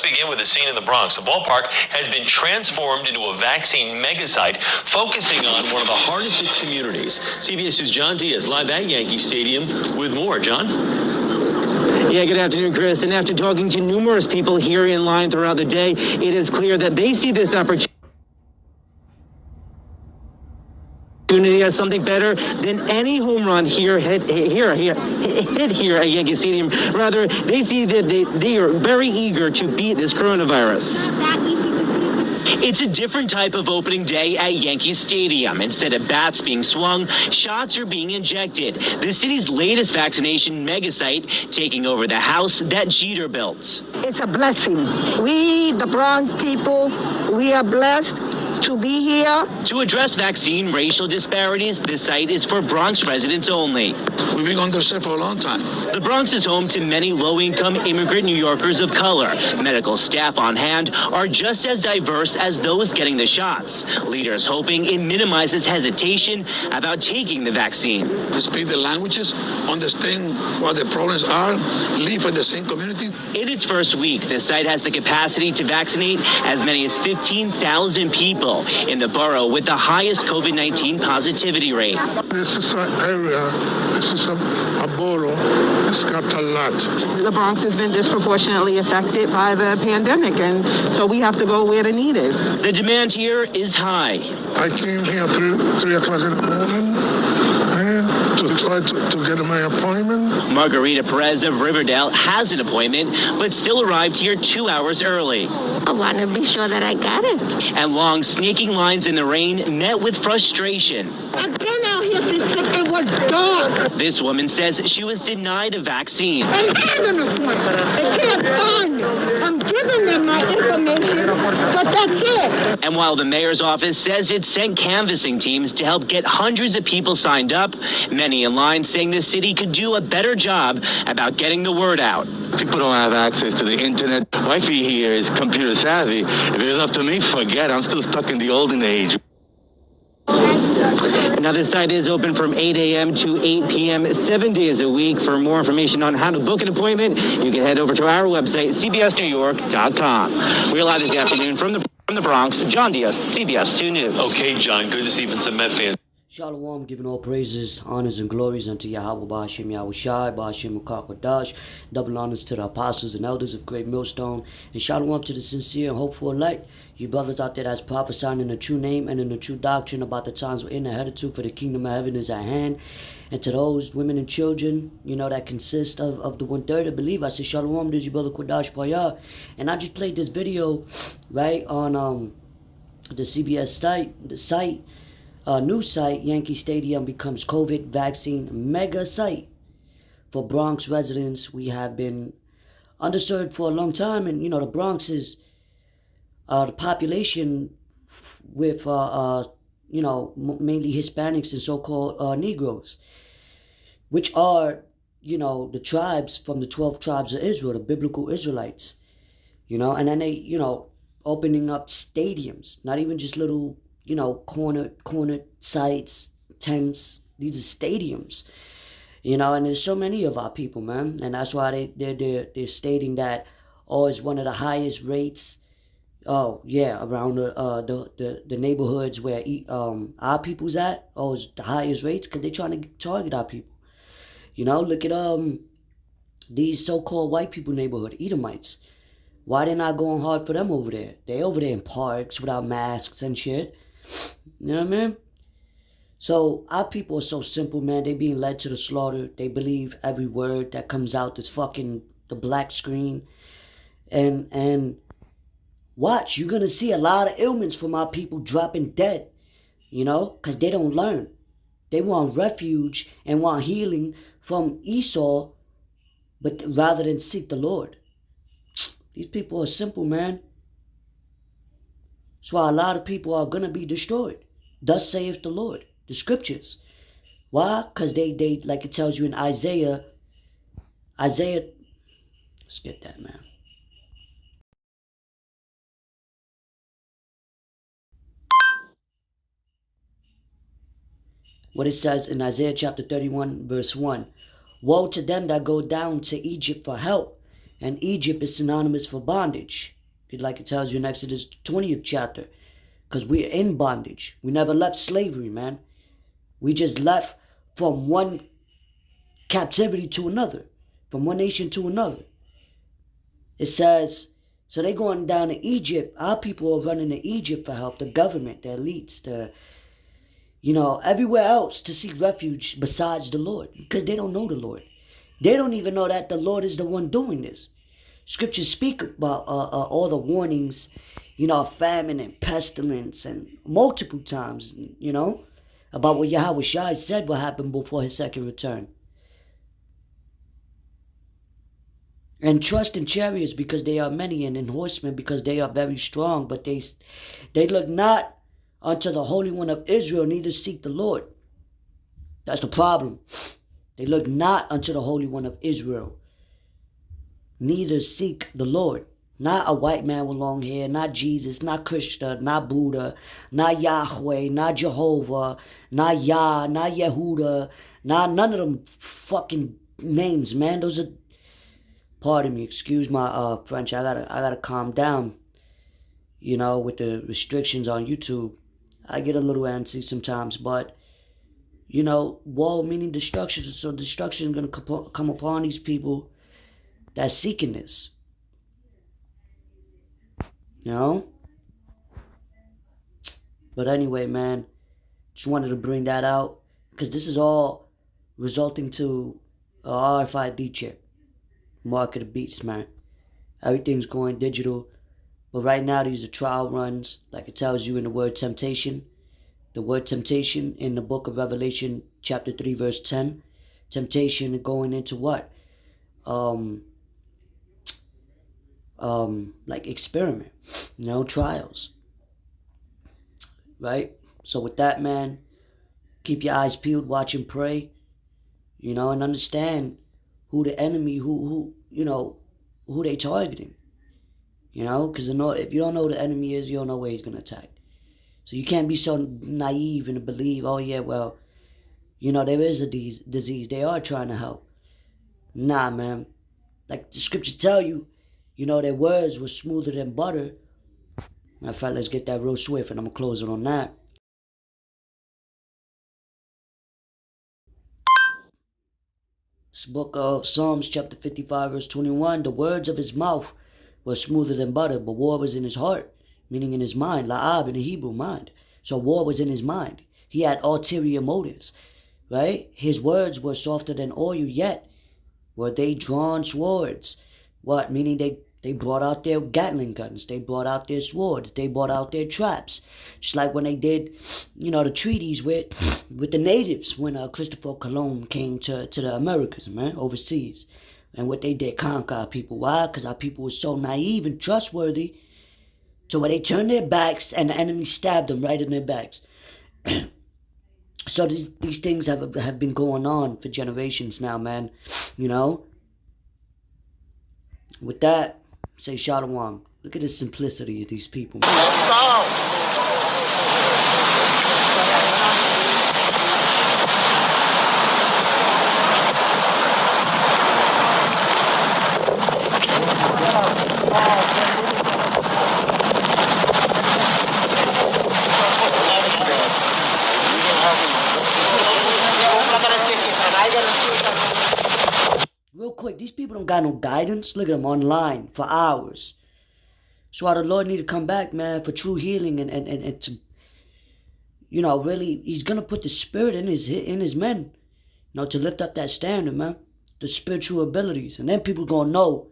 begin with a scene in the Bronx. The ballpark has been transformed into a vaccine megasite, focusing on one of the hardest hit communities. CBS News' John Diaz live at Yankee Stadium with more. John? Yeah, good afternoon, Chris. And after talking to numerous people here in line throughout the day, it is clear that they see this opportunity as something better than any home run hit here at Yankee Stadium. Rather, they see that they are very eager to beat this coronavirus. It's a different type of opening day at Yankee Stadium. Instead of bats being swung, shots are being injected. The city's latest vaccination megasite taking over the house that Jeter built. It's a blessing. We, the Bronx people, we are blessed to be here. To address vaccine racial disparities, this site is for Bronx residents only. We've been underserved for a long time. The Bronx is home to many low-income immigrant New Yorkers of color. Medical staff on hand are just as diverse as those getting the shots. Leaders hoping it minimizes hesitation about taking the vaccine. Speak the languages, understand what the problems are, live in the same community. In its first week, the site has the capacity to vaccinate as many as 15,000 people in the borough with the highest COVID-19 positivity rate. This is an area, this is a borough, it's got a lot. The Bronx has been disproportionately affected by the pandemic, and so we have to go where the need is. The demand here is high. I came here 3 o'clock in the morning to try to get my appointment. Margarita Perez of Riverdale has an appointment, but still arrived here 2 hours early. I want to be sure that I got it. And long snaking lines in the rain met with frustration. I've been out here since it was dark. This woman says she was denied a vaccine. I had an appointment. They can't find me. I'm giving them my information, but that's it. And while the mayor's office says it sent canvassing teams to help get hundreds of people signed up, many in line saying the city could do a better job about getting the word out. People don't have access to the internet. Wifey here is computer savvy. If it was up to me, forget it. I'm still stuck in the olden age. Now, this site is open from 8 a.m. to 8 p.m. 7 days a week. For more information on how to book an appointment, you can head over to our website, cbsnewyork.com. We're live this afternoon from the Bronx. John Diaz, CBS 2 News. Okay, John, good to see even some Met fans. Shalom, giving all praises, honors, and glories unto Yahweh, Ba'ashem Yahushai, Ba'ashem Mukakwadash. Double honors to the apostles and elders of Great Millstone. And shalom to the sincere and hopeful elect. You brothers out there that's prophesying in the true name and in the true doctrine about the times we're in and headed to, for the kingdom of heaven is at hand. And to those women and children, that consist of the 1/3 of believe, I say shalom, this is your brother Kodash Paya. And I just played this video, right, on the CBS site, news site. Yankee Stadium becomes COVID vaccine mega site for Bronx residents. We have been underserved for a long time, and the Bronx is the population with mainly Hispanics and so-called Negroes, which are the tribes from the 12 tribes of Israel, the biblical Israelites, and then they opening up stadiums, not even just little corner sites, tents. These are stadiums, and there's so many of our people, man, and that's why they're stating that it's one of the highest rates. Around the neighborhoods where our people's at. It's the highest rates because they're trying to target our people. Look at these so-called white people neighborhood, Edomites. Why they not going hard for them over there? They over there in parks without masks and shit. You know what I mean? So our people are so simple, man. They being led to the slaughter. They believe every word that comes out this the black screen. And watch, you're gonna see a lot of ailments from our people dropping dead. Because they don't learn. They want refuge and want healing from Esau, but rather than seek the Lord. These people are simple, man. That's why a lot of people are going to be destroyed. Thus saith the Lord. The scriptures. Why? Because they, like it tells you in Isaiah. Let's get that, man. What it says in Isaiah chapter 31, verse 1. Woe to them that go down to Egypt for help, And Egypt is synonymous for bondage. Like it tells you in Exodus 20th chapter. Because we're in bondage. We never left slavery, man. We just left from one captivity to another. From one nation to another. It says, so they going down to Egypt. Our people are running to Egypt for help. The government, the elites, everywhere else to seek refuge besides the Lord. Because they don't know the Lord. They don't even know that the Lord is the one doing this. Scriptures speak about all the warnings, famine and pestilence and multiple times, about what Yahweh Shai said will happen before his second return. And trust in chariots because they are many, and in horsemen because they are very strong, but they look not unto the Holy One of Israel, neither seek the Lord. That's the problem. They look not unto the Holy One of Israel, neither seek the Lord. Not a white man with long hair, not Jesus, not Krishna, not Buddha, not Yahweh, not Jehovah, not Yah, not Yehuda, none of them fucking names, man. Those are, pardon me, excuse my French. I gotta calm down. With the restrictions on YouTube, I get a little antsy sometimes, but woe meaning destruction. So destruction is gonna come upon these people that's seeking this. But anyway, man, just wanted to bring that out because this is all resulting to a RFID chip. Market of beats, man. Everything's going digital. But right now, these are trial runs, like it tells you in the word temptation. The word temptation in the book of Revelation, chapter 3, verse 10. Temptation going into what? Like experiment, trials. Right? So with that, man, keep your eyes peeled, watch and pray, and understand who the enemy, who they targeting. Because if you don't know who the enemy is, you don't know where he's going to attack. So you can't be so naive and believe, oh yeah, well, there is a disease. They are trying to help. Nah, man. Like the scriptures tell you, their words were smoother than butter. Matter of fact, let's get that real swift and I'm going to close it on that. This book of Psalms chapter 55 verse 21, the words of his mouth were smoother than butter, but war was in his heart, meaning in his mind, la'ab in the Hebrew mind. So war was in his mind. He had ulterior motives, right? His words were softer than oil, yet were they drawn swords. What? Meaning they brought out their Gatling guns. They brought out their swords. They brought out their traps. Just like when they did, the treaties with the natives when Christopher Columbus came to the Americas, man, overseas. And what they did, conquer our people. Why? Because our people were so naive and trustworthy to where they turned their backs and the enemy stabbed them right in their backs. So these things have been going on for generations now, man. With that, say Shalom. Look at the simplicity of these people. Let's go. Real quick, these people don't got no guidance. Look at them online for hours. So why the Lord need to come back, man, for true healing and to, really, he's going to put the spirit in his men, to lift up that standard, man, the spiritual abilities. And then people going to know,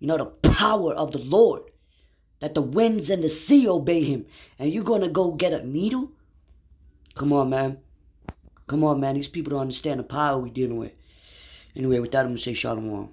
the power of the Lord, that the winds and the sea obey him. And you're going to go get a needle? Come on, man. Come on, man. These people don't understand the power we're dealing with. Anyway, with that, I'm going to say Shalom.